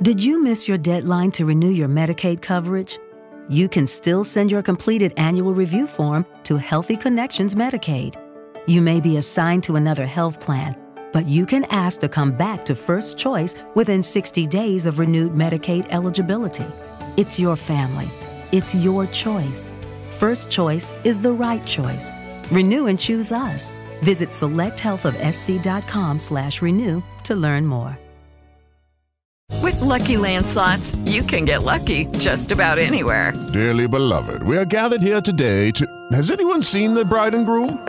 Did you miss your deadline to renew your Medicaid coverage? You can still send your completed annual review form to Healthy Connections Medicaid. You may be assigned to another health plan, but you can ask to come back to First Choice within 60 days of renewed Medicaid eligibility. It's your family. It's your choice. First Choice is the right choice. Renew and choose us. Visit selecthealthofsc.com/renew to learn more. With Lucky Land Slots, you can get lucky just about anywhere. Dearly beloved, we are gathered here today to... Has anyone seen the bride and groom?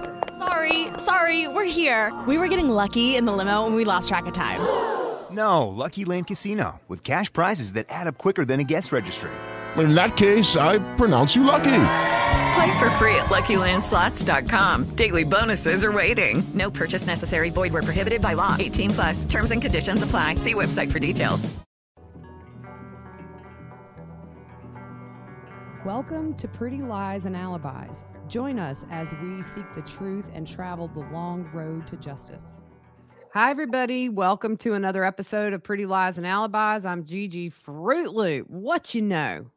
Sorry, we're here. We were getting lucky in the limo and we lost track of time. No, Lucky Land Casino, with cash prizes that add up quicker than a guest registry. In that case, I pronounce you lucky. Play for free at LuckyLandSlots.com. Daily bonuses are waiting. No purchase necessary. Void where prohibited by law. 18+. Terms and conditions apply. See website for details. Welcome to Pretty Lies and Alibis. Join us as we seek the truth and travel the long road to justice. Hi, everybody. Welcome to another episode of Pretty Lies and Alibis. I'm Gigi Fruit Loop. What you know?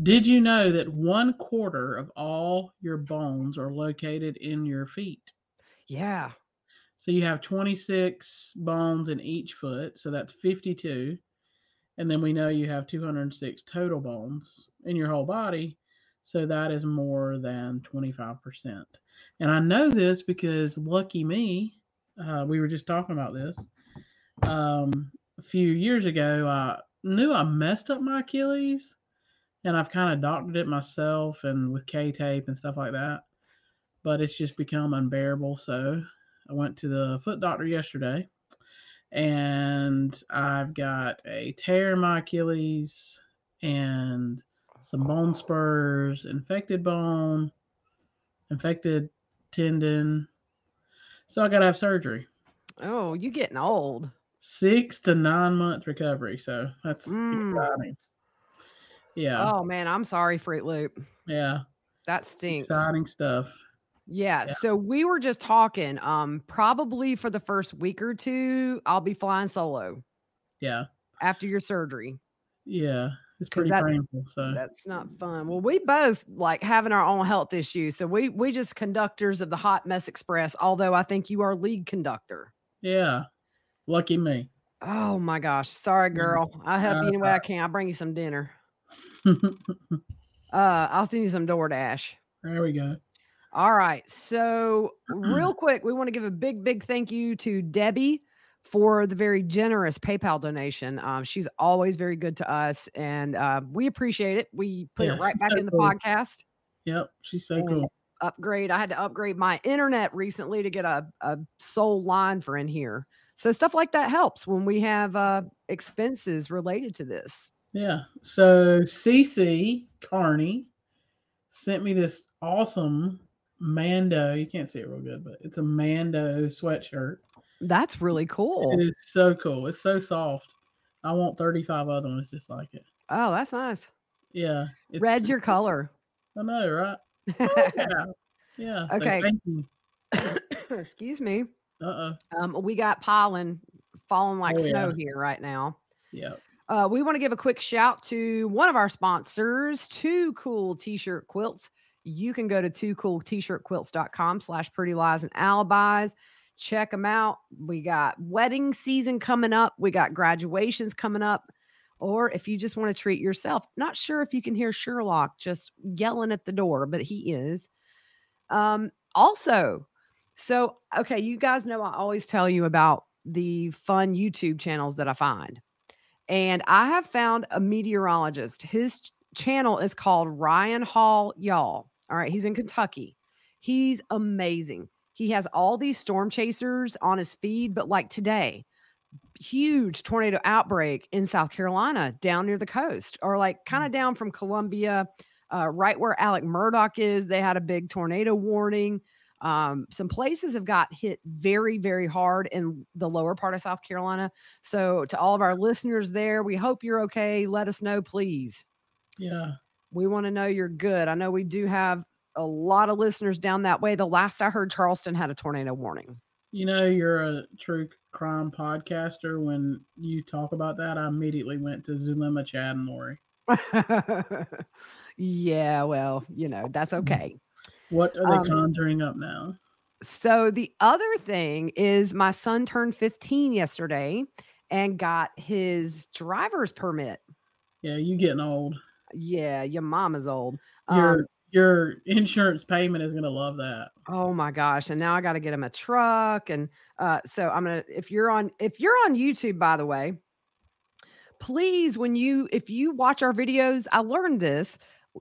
Did you know that 1/4 of all your bones are located in your feet? Yeah. So you have 26 bones in each foot, so that's 52. And then we know you have 206 total bones in your whole body, so that is more than 25%. And I know this because lucky me, we were just talking about this. A few years ago, I knew I messed up my Achilles. And I've kind of doctored it myself and with K-tape and stuff like that. But it's just become unbearable. So I went to the foot doctor yesterday. And I've got a tear in my Achilles and some bone spurs, infected bone, infected tendon. So I got to have surgery. Oh, you getting old. 6 to 9 month recovery. So that's exciting. Yeah. Oh, man, I'm sorry, Fruit Loop. Yeah. That stinks. Exciting stuff. Yeah. So we were just talking, probably for the first week or two, I'll be flying solo. Yeah. After your surgery. Yeah. It's pretty painful. So that's not fun. Well, we both like having our own health issues. So we just conductors of the Hot Mess Express, although I think you are lead conductor. Yeah. Lucky me. Oh my gosh. Sorry, girl. I'll help you any way I can. I'll bring you some dinner. I'll send you some DoorDash. There we go. All right. So real quick, we want to give a big thank you to Debbie for the very generous PayPal donation. She's always very good to us, and we appreciate it. We put it right back in the podcast. Yep. She's so cool. Upgrade. I had to upgrade my internet recently to get a sole line for in here. So stuff like that helps when we have expenses related to this. Yeah. So CC Carney sent me this awesome Mando. You can't see it real good, but it's a Mando sweatshirt. That's really cool. It is so cool. It's so soft. I want 35 other ones just like it. Oh, that's nice. Yeah. Red's your color. I know, right? Yeah. Okay. So thank you. Excuse me. Uh-oh. We got pollen falling like snow here right now. Yeah. We want to give a quick shout to one of our sponsors, Too Cool T-Shirt Quilts. You can go to toocooltshirtquilts.com/pretty lies and alibis. Check them out. We got wedding season coming up. We got graduations coming up. Or if you just want to treat yourself, not sure if you can hear Sherlock just yelling at the door, but he is. Also, so, okay, you guys know I always tell you about the fun YouTube channels that I find. And I have found a meteorologist. His channel is called Ryan Hall Y'all. All right. He's in Kentucky. He's amazing. He has all these storm chasers on his feed, but like today, huge tornado outbreak in South Carolina down near the coast, or like kind of down from Columbia, right where Alec Murdoch is. They had a big tornado warning. Some places have got hit very, very hard in the lower part of South Carolina. So to all of our listeners there, we hope you're okay. Let us know, please. Yeah. We want to know you're good. I know we do have a lot of listeners down that way. The last I heard, Charleston had a tornado warning. You know, you're a true crime podcaster. When you talk about that, I immediately went to Zulema, Chad, and Lori. Yeah, well, that's okay. What are they Um, conjuring up now? so the other thing is my son turned 15 yesterday and got his driver's permit. Yeah, you getting old. Yeah, your mama's old. Your your insurance payment is gonna love that. Oh my gosh, and now I gotta get him a truck, and, so I'm gonna if you're on YouTube, by the way, please, if you watch our videos, I learned this,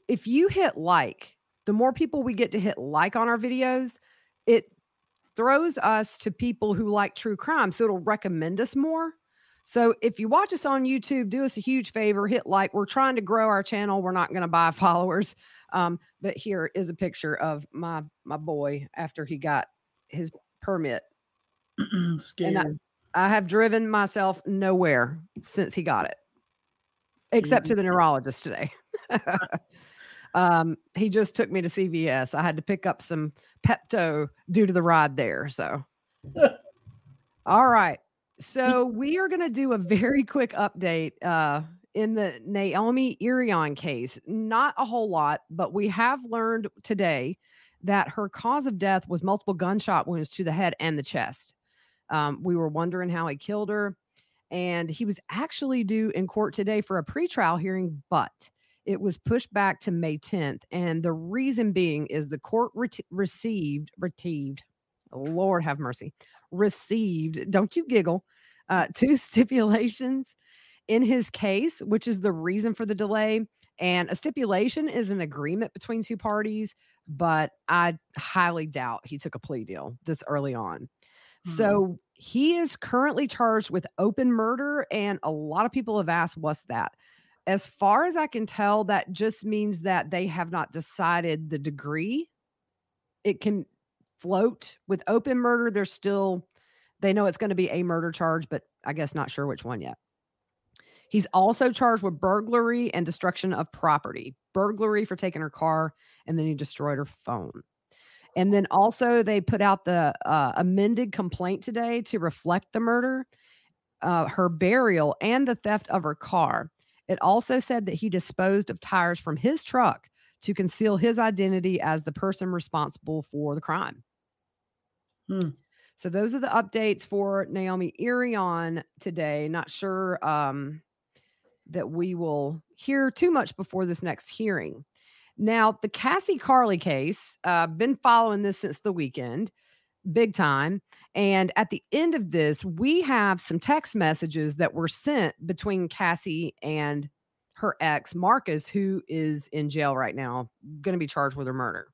if you hit like, the more people we get to hit like on our videos, it throws us to people who like true crime, so it'll recommend us more. So if you watch us on YouTube, do us a huge favor, hit like. We're trying to grow our channel. We're not going to buy followers. But here is a picture of my boy after he got his permit. Scared. And I have driven myself nowhere since he got it, except to the neurologist today. He just took me to CVS. I had to pick up some Pepto due to the ride there. So, all right. So we are going to do a very quick update in the Naomi Irion case. Not a whole lot, but we have learned today that her cause of death was multiple gunshot wounds to the head and the chest. We were wondering how he killed her, and he was actually due in court today for a pretrial hearing, but it was pushed back to May 10th. And the reason being is the court received, Lord have mercy, received, don't you giggle, 2 stipulations in his case, which is the reason for the delay. And a stipulation is an agreement between 2 parties, but I highly doubt he took a plea deal this early on. So he is currently charged with open murder, and a lot of people have asked, what's that? As far as I can tell, that just means that they have not decided the degree. It can float. With open murder, they know it's going to be a murder charge, but I guess not sure which one yet. He's also charged with burglary and destruction of property. Burglary for taking her car, and then he destroyed her phone. And then also they put out the amended complaint today to reflect the murder, her burial, and the theft of her car. It also said that he disposed of tires from his truck to conceal his identity as the person responsible for the crime. So those are the updates for Naomi Irion today. Not sure that we will hear too much before this next hearing. Now, the Cassie Carli case, been following this since the weekend, big time. And at the end of this, we have some text messages that were sent between Cassie and her ex, Marcus, who is in jail right now, going to be charged with her murder.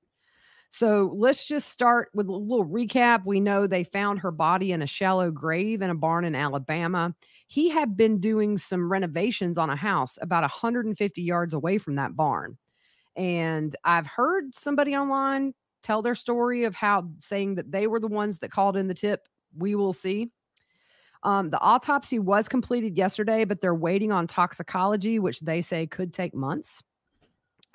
So let's just start with a little recap. We know they found her body in a shallow grave in a barn in Alabama. He had been doing some renovations on a house about 150 yards away from that barn. And I've heard somebody online tell their story of saying that they were the ones that called in the tip. We will see. The autopsy was completed yesterday, but they're waiting on toxicology, which they say could take months.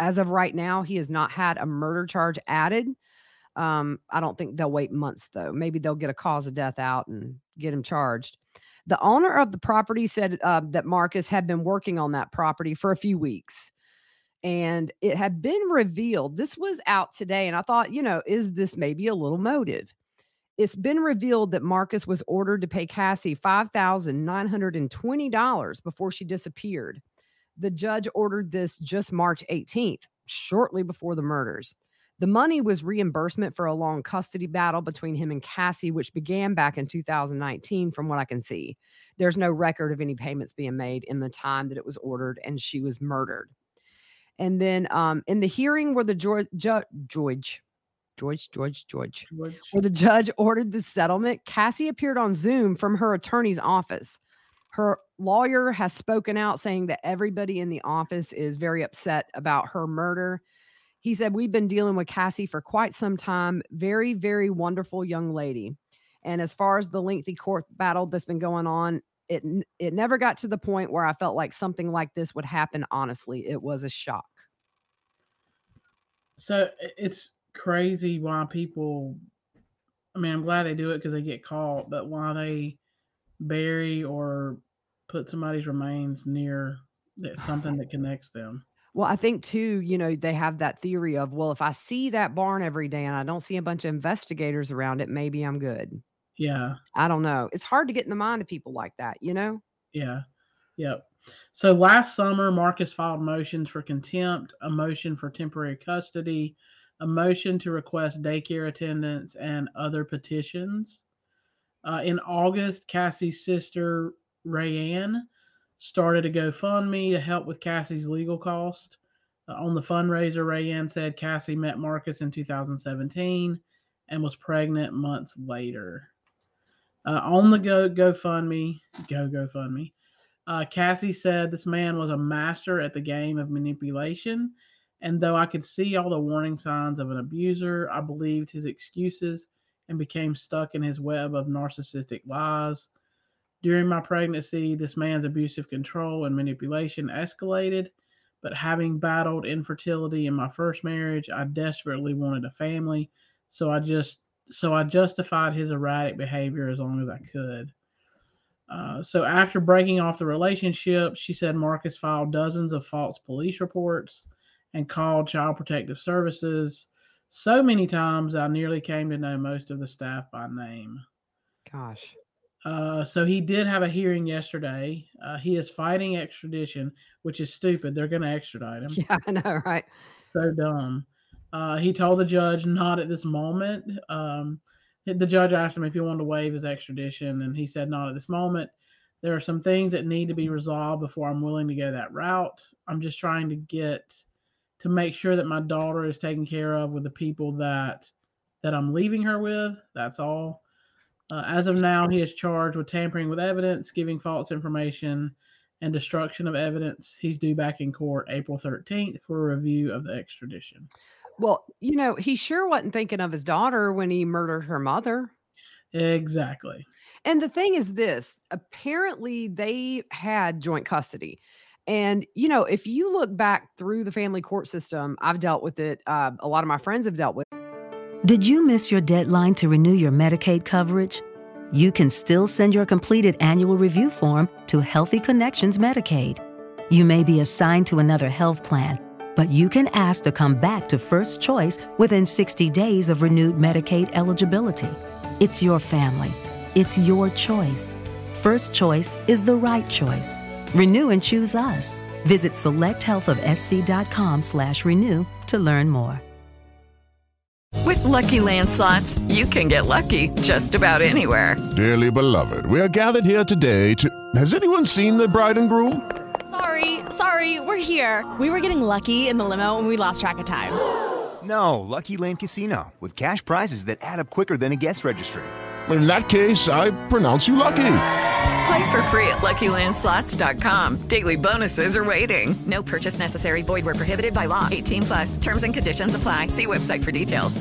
As of right now, he has not had a murder charge added. I don't think they'll wait months, though. Maybe they'll get a cause of death out and get him charged. The owner of the property said that Marcus had been working on that property for a few weeks. And it had been revealed, this was out today, and I thought, is this maybe a little motive? It's been revealed that Marcus was ordered to pay Cassie $5,920 before she disappeared. The judge ordered this just March 18th, shortly before the murders. The money was reimbursement for a long custody battle between him and Cassie, which began back in 2019, from what I can see. There's no record of any payments being made in the time that it was ordered and she was murdered. And then in the hearing where the where the judge ordered the settlement, Cassie appeared on Zoom from her attorney's office. Her lawyer has spoken out saying that everybody in the office is very upset about her murder. He said, we've been dealing with Cassie for quite some time. Very, very wonderful young lady. And as far as the lengthy court battle that's been going on, it never got to the point where I felt like something like this would happen. Honestly, it was a shock. So it's crazy why people I mean, I'm glad they do it because they get caught, but why they bury or put somebody's remains near something that connects them? Well, I think too, they have that theory of, well, if I see that barn every day and I don't see a bunch of investigators around it, maybe I'm good. Yeah, I don't know. It's hard to get in the mind of people like that, you know? yeah, yep. So last summer, Marcus filed motions for contempt, a motion for temporary custody, a motion to request daycare attendance, and other petitions. In August, Cassie's sister, Rayanne, started a GoFundMe to help with Cassie's legal cost. On the fundraiser, Rayanne said Cassie met Marcus in 2017 and was pregnant months later. On the GoFundMe, Cassie said this man was a master at the game of manipulation, and though I could see all the warning signs of an abuser, I believed his excuses and became stuck in his web of narcissistic lies. During my pregnancy, this man's abusive control and manipulation escalated, but having battled infertility in my first marriage, I desperately wanted a family, so I justified his erratic behavior as long as I could. So after breaking off the relationship, she said Marcus filed dozens of false police reports and called Child Protective Services so many times I nearly came to know most of the staff by name. Gosh. So he did have a hearing yesterday. He is fighting extradition, which is stupid. They're going to extradite him. Yeah, I know, right? So dumb. He told the judge not at this moment. The judge asked him if he wanted to waive his extradition, and he said not at this moment. There are some things that need to be resolved before I'm willing to go that route. I'm just trying to make sure that my daughter is taken care of with the people that I'm leaving her with. That's all. As of now, he is charged with tampering with evidence, giving false information, and destruction of evidence. He's due back in court April 13th for a review of the extradition. Well, he sure wasn't thinking of his daughter when he murdered her mother. Exactly. And the thing is this, apparently they had joint custody. And, if you look back through the family court system, I've dealt with it. A lot of my friends have dealt with it. Did you miss your deadline to renew your Medicaid coverage? You can still send your completed annual review form to Healthy Connections Medicaid. You may be assigned to another health plan, but you can ask to come back to First Choice within 60 days of renewed Medicaid eligibility. It's your family. It's your choice. First Choice is the right choice. Renew and choose us. Visit selecthealthofsc.com/renew to learn more. With Lucky Land Slots, you can get lucky just about anywhere. Dearly beloved, we are gathered here today to... Has anyone seen the bride and groom? Sorry, we're here. We were getting lucky in the limo and we lost track of time. No, Lucky Land Casino, with cash prizes that add up quicker than a guest registry. In that case, I pronounce you lucky. Play for free at LuckyLandSlots.com. Daily bonuses are waiting. No purchase necessary. Void where prohibited by law. 18+. Terms and conditions apply. See website for details.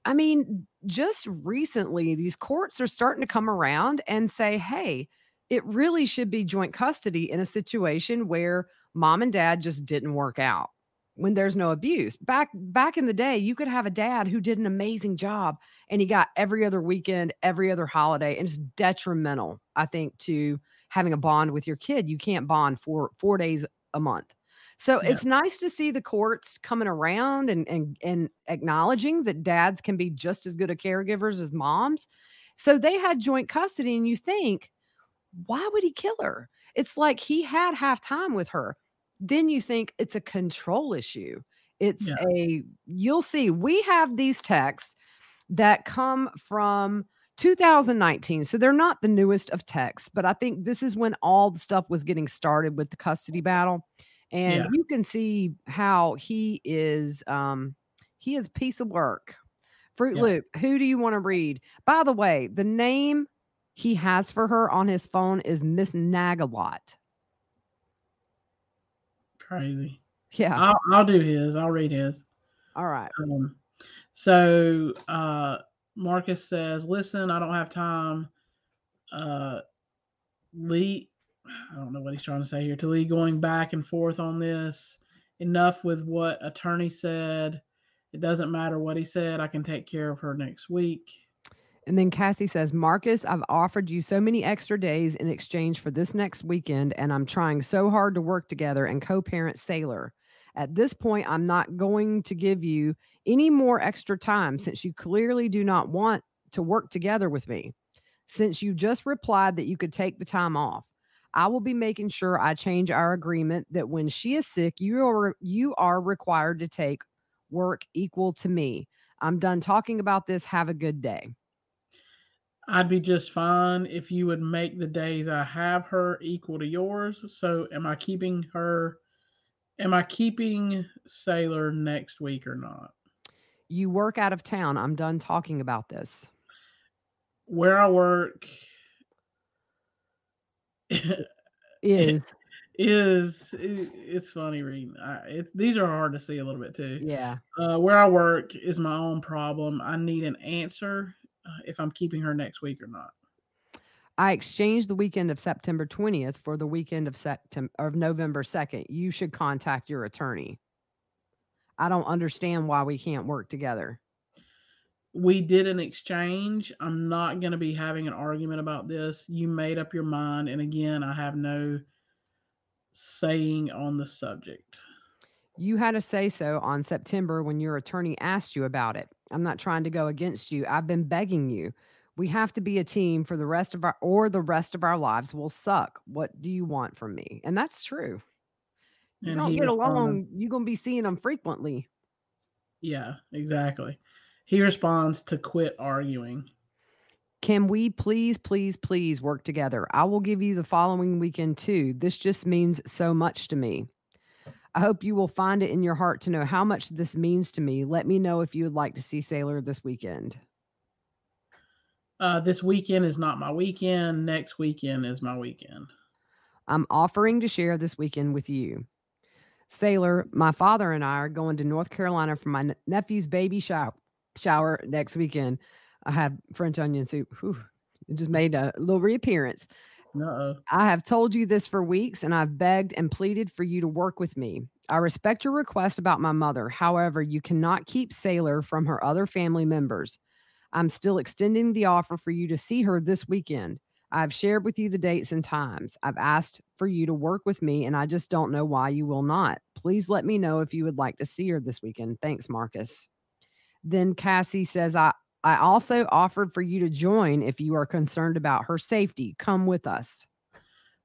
I mean, just recently, these courts are starting to come around and say, hey, it really should be joint custody in a situation where mom and dad just didn't work out, when there's no abuse. Back in the day, you could have a dad who did an amazing job and he got every other weekend, every other holiday, and it's detrimental, I think, to having a bond with your kid. You can't bond for 4 days a month. So it's nice to see the courts coming around and acknowledging that dads can be just as good a caregivers as moms. So they had joint custody, and you think, why would he kill her? It's like he had half time with her. Then you think it's a control issue. You'll see, we have these texts that come from 2019. So they're not the newest of texts, but I think this is when all the stuff was getting started with the custody battle. And you can see how he is a piece of work. Fruit Loop, who do you want to read? By the way, the name he has for her on his phone is Miss Nagalot. Crazy. Yeah. I'll do his. I'll read his. All right. So Marcus says, listen, I don't have time. Lee, I don't know what he's trying to say here. To Lee going back and forth on this. Enough with what attorney said. It doesn't matter what he said. I can take care of her next week. And then Cassie says, Marcus, I've offered you so many extra days in exchange for this next weekend, and I'm trying so hard to work together and co-parent Sailor. At this point, I'm not going to give you any more extra time since you clearly do not want to work together with me. Since you just replied that you could take the time off, I will be making sure I change our agreement that when she is sick, you are required to take work equal to me. I'm done talking about this. Have a good day. I'd be just fine if you would make the days I have her equal to yours. So am I keeping Sailor next week or not? You work out of town. I'm done talking about this. Where I work Is it's funny reading. These are hard to see a little bit too. yeah. Where I work is my own problem. I need an answer if I'm keeping her next week or not. I exchanged the weekend of September 20th for the weekend of November 2nd. You should contact your attorney. I don't understand why we can't work together. We did an exchange. I'm not going to be having an argument about this. You made up your mind. And again, I have no saying on the subject. You had a say so on September when your attorney asked you about it. I'm not trying to go against you. I've been begging you. We have to be a team for the rest of our lives will suck. What do you want from me? And that's true. You don't get along, you're going to be seeing them frequently. Yeah, exactly. He responds to quit arguing. Can we please work together? I will give you the following weekend too. This just means so much to me. I hope you will find it in your heart to know how much this means to me. Let me know if you would like to see Sailor this weekend. This weekend is not my weekend. Next weekend is my weekend. I'm offering to share this weekend with you. Sailor, my father and I are going to North Carolina for my nephew's baby shower next weekend. I had French onion soup. Whew, it just made a little reappearance. Uh-oh. I have told you this for weeks, and I've begged and pleaded for you to work with me. I respect your request about my mother. However, you cannot keep Sailor from her other family members. I'm still extending the offer for you to see her this weekend. I've shared with you the dates and times. I've asked for you to work with me, and I just don't know why you will not. Please let me know if you would like to see her this weekend. Thanks, Marcus. Then Cassie says, I also offered for you to join if you are concerned about her safety. Come with us.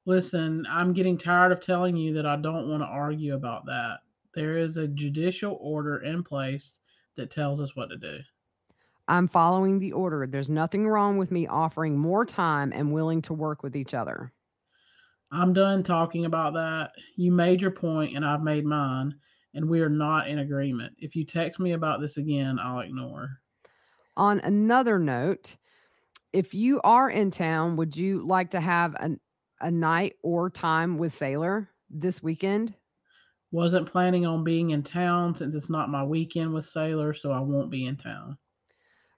Listen, I'm getting tired of telling you that I don't want to argue about that. There is a judicial order in place that tells us what to do. I'm following the order. There's nothing wrong with me offering more time and willing to work with each other. I'm done talking about that. You made your point and I've made mine, and we are not in agreement. If you text me about this again, I'll ignore. On another note, if you are in town, would you like to have a night or time with Sailor this weekend? Wasn't planning on being in town since it's not my weekend with Sailor, so I won't be in town.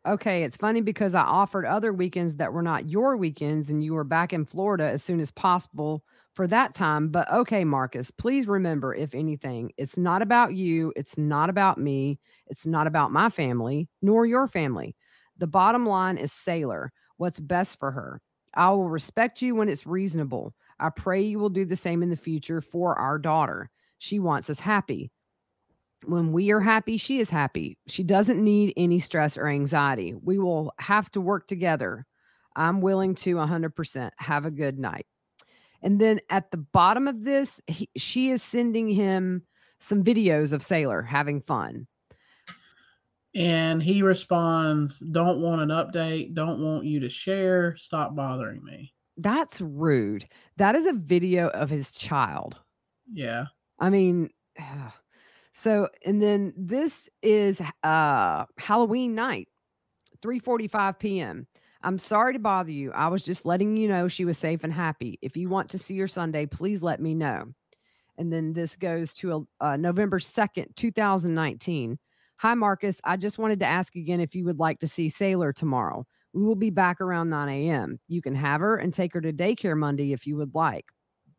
Okay, it's funny because I offered other weekends that were not your weekends and you were back in Florida as soon as possible for that time. But okay, Marcus, please remember, if anything, it's not about you. It's not about me. It's not about my family, nor your family. The bottom line is Sailor, what's best for her. I will respect you when it's reasonable. I pray you will do the same in the future for our daughter. She wants us happy. When we are happy, she is happy. She doesn't need any stress or anxiety. We will have to work together. I'm willing to 100%. Have a good night. And then at the bottom of this, she is sending him some videos of Sailor having fun. And he responds, don't want an update. Don't want you to share. Stop bothering me. That's rude. That is a video of his child. Yeah. I mean... So, and then this is Halloween night, 3:45 p.m. I'm sorry to bother you. I was just letting you know she was safe and happy. If you want to see her Sunday, please let me know. And then this goes to November 2nd, 2019. Hi, Marcus. I just wanted to ask again if you would like to see Sailor tomorrow. We will be back around 9 a.m. You can have her and take her to daycare Monday if you would like.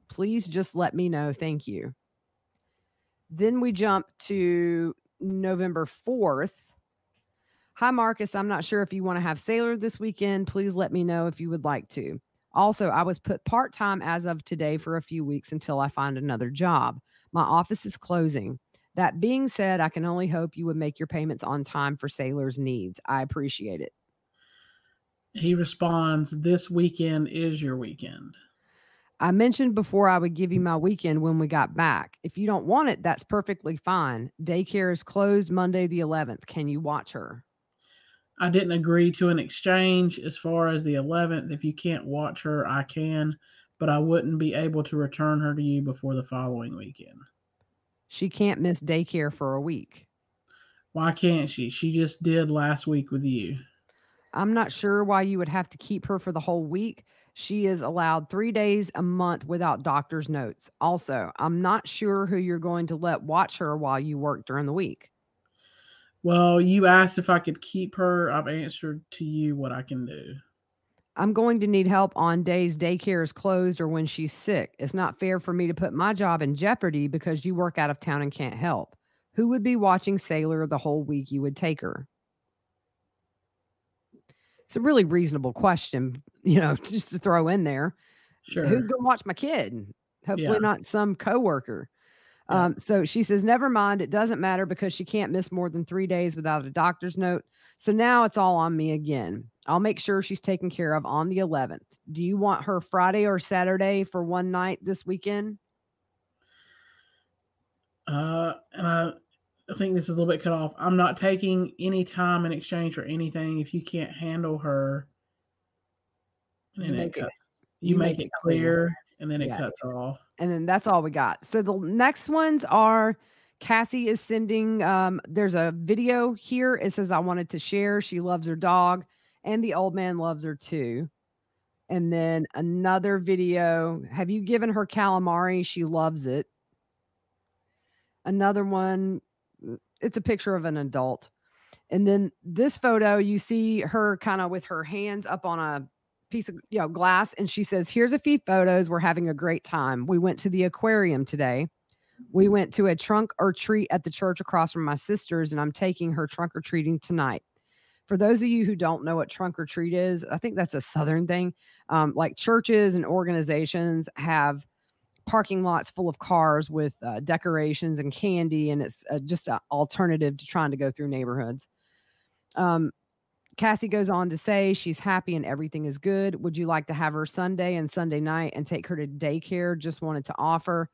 Please just let me know. Thank you. Then we jump to November 4th. Hi, Marcus. I'm not sure if you want to have Sailor this weekend. Please let me know if you would like to. Also, I was put part-time as of today for a few weeks until I find another job. My office is closing. That being said, I can only hope you would make your payments on time for Sailor's needs. I appreciate it. He responds, this weekend is your weekend. I mentioned before I would give you my weekend when we got back. If you don't want it, that's perfectly fine. Daycare is closed Monday the 11th. Can you watch her? I didn't agree to an exchange as far as the 11th. If you can't watch her, I can, but I wouldn't be able to return her to you before the following weekend. She can't miss daycare for a week. Why can't she? She just did last week with you. I'm not sure why you would have to keep her for the whole week. She is allowed 3 days a month without doctor's notes. Also, I'm not sure who you're going to let watch her while you work during the week. Well, you asked if I could keep her. I've answered to you what I can do. I'm going to need help on days daycare is closed or when she's sick. It's not fair for me to put my job in jeopardy because you work out of town and can't help. Who would be watching Sailor the whole week you would take her? It's a really reasonable question, just to throw in there. Sure. Who's going to watch my kid? Hopefully not some coworker. Yeah. So she says, never mind. It doesn't matter because she can't miss more than 3 days without a doctor's note. So now it's all on me again. I'll make sure she's taken care of on the 11th. Do you want her Friday or Saturday for one night this weekend? And I think this is a little bit cut off. I'm not taking any time in exchange for anything. If you can't handle her, and then you make it clear, and then it cuts off. And then that's all we got. So the next ones are Cassie is sending, there's a video here. It says, I wanted to share. She loves her dog and the old man loves her too. And then another video. Have you given her calamari? She loves it. Another one. It's a picture of an adult. And then this photo, you see her kind of with her hands up on a piece of glass. And she says, here's a few photos. We're having a great time. We went to the aquarium today. We went to a trunk or treat at the church across from my sister's, and I'm taking her trunk or treating tonight. For those of you who don't know what trunk or treat is, I think that's a Southern thing. Like churches and organizations have parking lots full of cars with decorations and candy, and it's just an alternative to trying to go through neighborhoods. Cassie goes on to say she's happy and everything is good. Would you like to have her Sunday and Sunday night and take her to daycare? Just wanted to offer.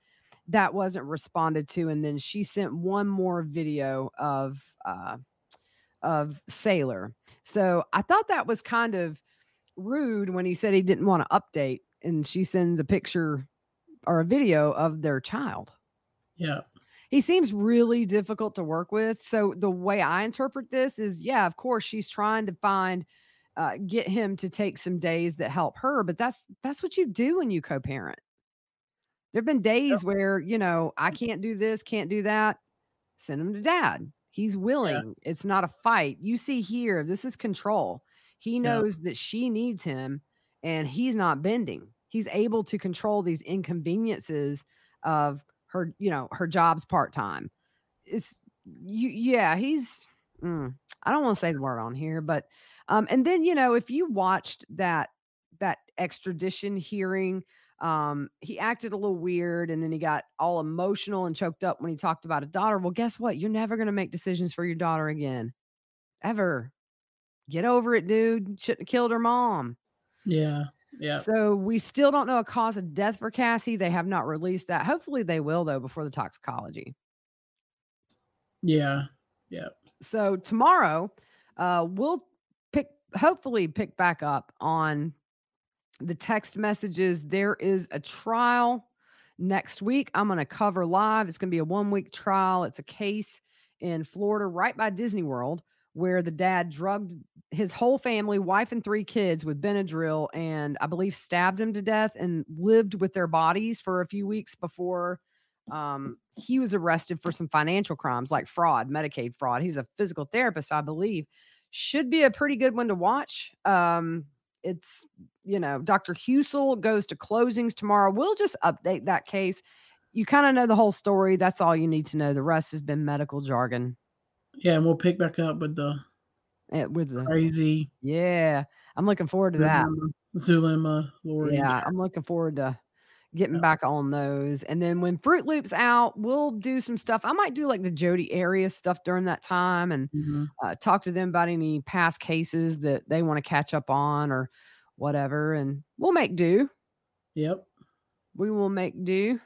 That wasn't responded to, and then she sent one more video of Sailor. So I thought that was kind of rude when he said he didn't want to update, and she sends a picture or a video of their child. Yeah. He seems really difficult to work with. So the way I interpret this is, yeah, of course she's trying to get him to take some days that help her, but that's what you do when you co-parent. There've been days where, I can't do this, can't do that. Send him to dad. He's willing. Yeah. It's not a fight. You see here, this is control. He knows that she needs him and he's not bending. He's able to control these inconveniences of her, her job's part-time. He's, I don't want to say the word on here, but, and then, if you watched that extradition hearing, he acted a little weird and then he got all emotional and choked up when he talked about his daughter. Well, guess what? You're never going to make decisions for your daughter again. Ever. Get over it, dude. Shouldn't have killed her mom. Yeah. Yeah. So we still don't know a cause of death for Cassie. They have not released that. Hopefully they will, though, before the toxicology. Yeah. Yeah. So tomorrow, we'll hopefully pick back up on the text messages. There is a trial next week. I'm going to cover live. It's going to be a 1-week trial. It's a case in Florida, right by Disney World, where the dad drugged his whole family, wife and 3 kids, with Benadryl and I believe stabbed him to death and lived with their bodies for a few weeks before he was arrested for some financial crimes like fraud, Medicaid fraud. He's a physical therapist, I believe. Should be a pretty good one to watch. It's, Dr. Husel goes to closings tomorrow. We'll just update that case. You kind of know the whole story. That's all you need to know. The rest has been medical jargon. Yeah, and we'll pick back up with the crazy. Yeah, I'm looking forward to that. Zulema, Lori. Yeah, I'm looking forward to getting back on those. And then when Fruit Loop's out, we'll do some stuff. I might do like the Jody area stuff during that time and talk to them about any past cases that they want to catch up on or whatever. And we'll make do. Yep. We will make do.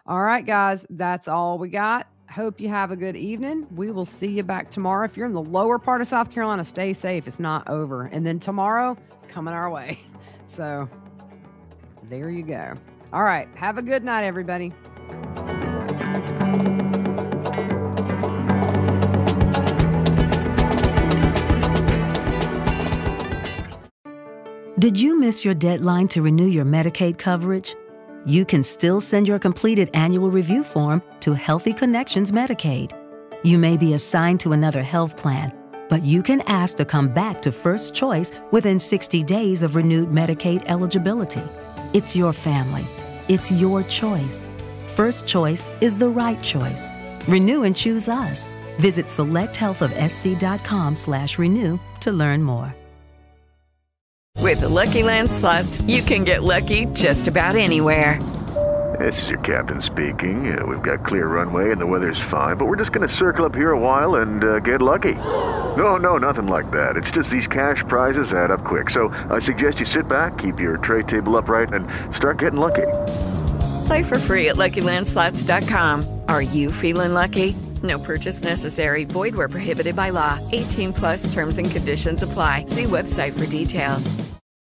All right, guys, that's all we got. Hope you have a good evening. We will see you back tomorrow. If you're in the lower part of South Carolina, stay safe. It's not over. And then tomorrow, coming our way. So there you go. All right. Have a good night, everybody. Did you miss your deadline to renew your Medicaid coverage? You can still send your completed annual review form to Healthy Connections Medicaid. You may be assigned to another health plan, but you can ask to come back to First Choice within 60 days of renewed Medicaid eligibility. It's your family. It's your choice. First Choice is the right choice. Renew and choose us. Visit selecthealthofsc.com/renew to learn more. With the Lucky Land Slots, you can get lucky just about anywhere. This is your captain speaking. We've got clear runway and the weather's fine, but we're just going to circle up here a while and get lucky. No, nothing like that. It's just these cash prizes add up quick. So I suggest you sit back, keep your tray table upright, and start getting lucky. Play for free at LuckyLandSlots.com. Are you feeling lucky? No purchase necessary. Void where prohibited by law. 18+ terms and conditions apply. See website for details.